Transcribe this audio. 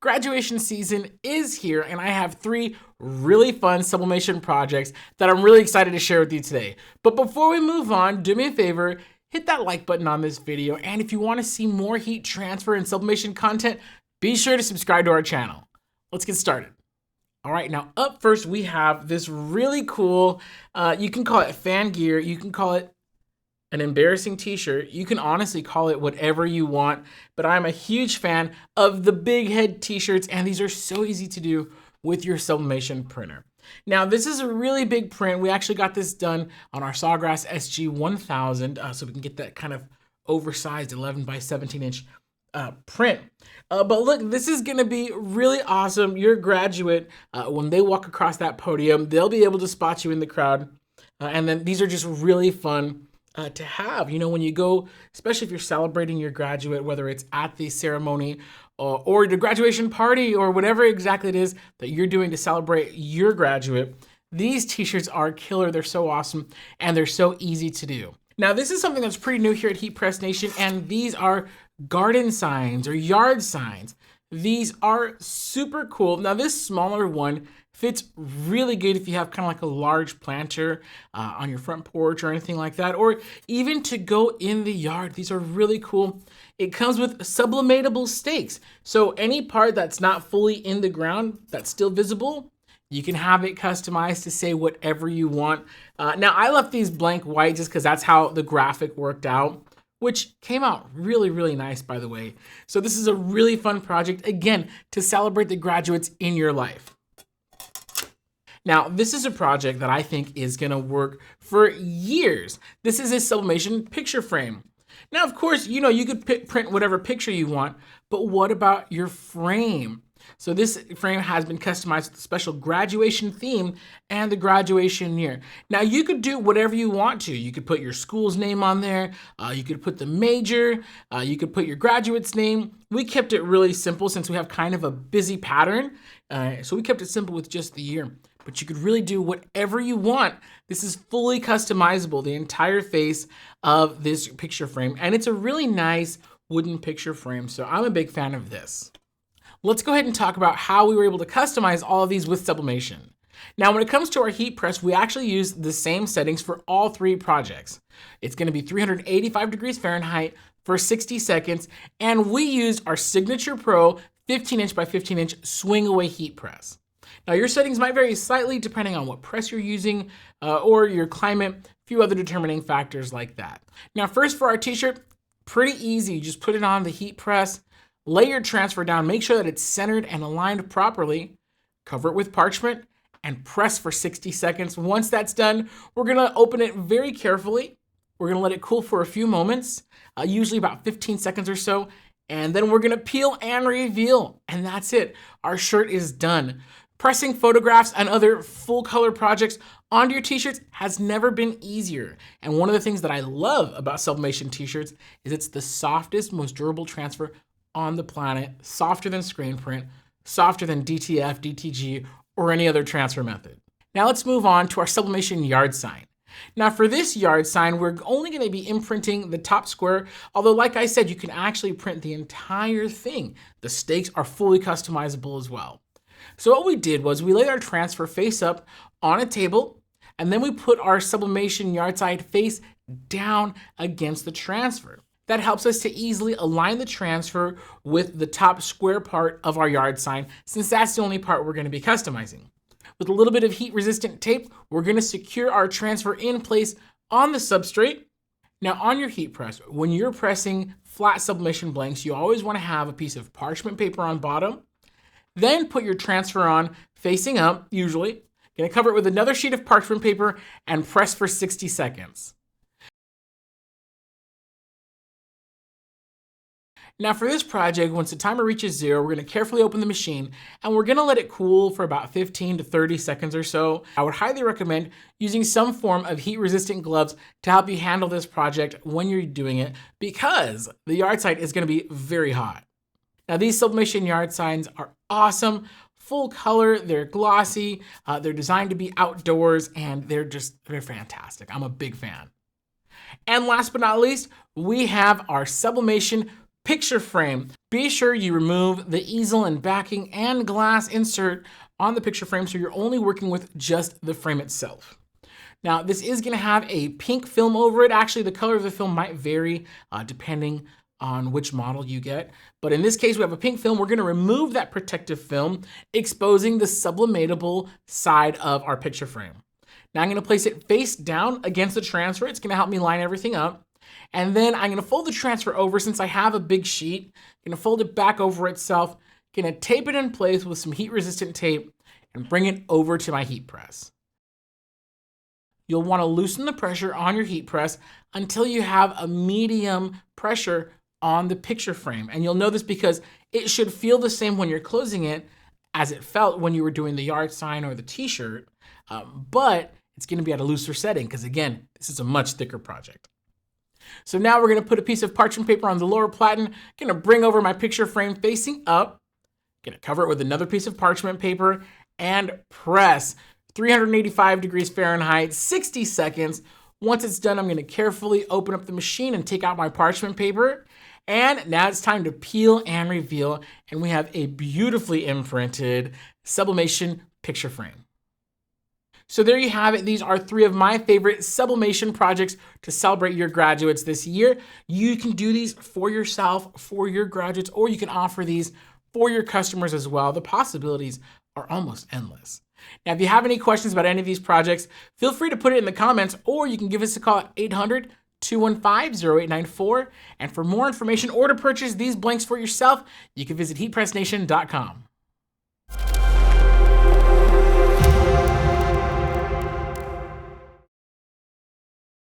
graduation season is here, and I have 3 really fun sublimation projects that I'm really excited to share with you today. But before we move on, do me a favor, hit that like button on this video, and if you want to see more heat transfer and sublimation content, be sure to subscribe to our channel. Let's get started. All right, now up first we have this really cool, you can call it fan gear, you can call it an embarrassing t-shirt, you can honestly call it whatever you want, but I'm a huge fan of the big head t-shirts, and these are so easy to do with your sublimation printer. Now this is a really big print. We actually got this done on our Sawgrass SG-1000, so we can get that kind of oversized 11 by 17 inch print. But look, this is gonna be really awesome. Your graduate, when they walk across that podium, they'll be able to spot you in the crowd. And then these are just really fun to have, you know, when you go, especially if you're celebrating your graduate, whether it's at the ceremony or the graduation party or whatever exactly it is that you're doing to celebrate your graduate, these t-shirts are killer. They're so awesome and they're so easy to do. Now, this is something that's pretty new here at Heat Press Nation, and these are garden signs or yard signs. These are super cool. Now, this smaller one fits really good if you have kind of like a large planter on your front porch or anything like that, or even to go in the yard. These are really cool. It comes with sublimatable stakes. So any part that's not fully in the ground, that's still visible, you can have it customized to say whatever you want. Now I left these blank white just because that's how the graphic worked out, which came out really, really nice, by the way. So this is a really fun project, again, to celebrate the graduates in your life. Now, this is a project that I think is gonna work for years. This is a sublimation picture frame. Now, of course, you know, you could print whatever picture you want, but what about your frame? So this frame has been customized with a special graduation theme and the graduation year. Now, you could do whatever you want to. You could put your school's name on there. You could put the major. You could put your graduate's name. We kept it really simple since we have kind of a busy pattern. So we kept it simple with just the year. But you could really do whatever you want. This is fully customizable, the entire face of this picture frame. And it's a really nice wooden picture frame. So I'm a big fan of this. Let's go ahead and talk about how we were able to customize all of these with sublimation. Now, when it comes to our heat press, we actually use the same settings for all 3 projects. It's gonna be 385 degrees Fahrenheit for 60 seconds. And we used our Signature Pro 15 inch by 15 inch swing away heat press. Now, your settings might vary slightly depending on what press you're using or your climate, a few other determining factors like that. Now, first for our t-shirt, pretty easy. You just put it on the heat press, lay your transfer down, make sure that it's centered and aligned properly, cover it with parchment, and press for 60 seconds. Once that's done, we're gonna open it very carefully. We're gonna let it cool for a few moments, usually about 15 seconds or so, and then we're gonna peel and reveal, and that's it. Our shirt is done. Pressing photographs and other full color projects onto your t-shirts has never been easier. And one of the things that I love about sublimation t-shirts is it's the softest, most durable transfer on the planet, softer than screen print, softer than DTF, DTG, or any other transfer method. Now let's move on to our sublimation yard sign. Now for this yard sign, we're only gonna be imprinting the top square, although like I said, you can actually print the entire thing. The stakes are fully customizable as well. So what we did was we laid our transfer face up on a table, and then we put our sublimation yard sign face down against the transfer. That helps us to easily align the transfer with the top square part of our yard sign, since that's the only part we're gonna be customizing. With a little bit of heat resistant tape, we're gonna secure our transfer in place on the substrate. Now on your heat press, when you're pressing flat sublimation blanks, you always wanna have a piece of parchment paper on bottom. Then put your transfer on facing up, usually. Gonna cover it with another sheet of parchment paper and press for 60 seconds. Now for this project, once the timer reaches 0, we're gonna carefully open the machine and we're gonna let it cool for about 15 to 30 seconds or so. I would highly recommend using some form of heat resistant gloves to help you handle this project when you're doing it, because the yard sign is gonna be very hot. Now these sublimation yard signs are awesome, full color, they're glossy, they're designed to be outdoors, and they're fantastic. I'm a big fan. And last but not least, we have our sublimation picture frame. Be sure you remove the easel and backing and glass insert on the picture frame so you're only working with just the frame itself. Now, this is gonna have a pink film over it. Actually, the color of the film might vary depending on which model you get. But in this case, we have a pink film. We're gonna remove that protective film, exposing the sublimatable side of our picture frame. Now I'm gonna place it face down against the transfer. It's gonna help me line everything up. And then I'm gonna fold the transfer over since I have a big sheet. I'm gonna fold it back over itself. Gonna tape it in place with some heat resistant tape and bring it over to my heat press. You'll wanna loosen the pressure on your heat press until you have a medium pressure on the picture frame. And you'll know this because it should feel the same when you're closing it as it felt when you were doing the yard sign or the t-shirt, but it's gonna be at a looser setting because again, this is a much thicker project. So now we're gonna put a piece of parchment paper on the lower platen, gonna bring over my picture frame facing up, gonna cover it with another piece of parchment paper and press 385 degrees Fahrenheit, 60 seconds. Once it's done, I'm gonna carefully open up the machine and take out my parchment paper. And now it's time to peel and reveal, and we have a beautifully imprinted sublimation picture frame. So there you have it. These are 3 of my favorite sublimation projects to celebrate your graduates this year. You can do these for yourself, for your graduates, or you can offer these for your customers as well. The possibilities are almost endless. Now, if you have any questions about any of these projects, feel free to put it in the comments, or you can give us a call at 800-215-0894. And for more information or to purchase these blanks for yourself, you can visit heatpressnation.com.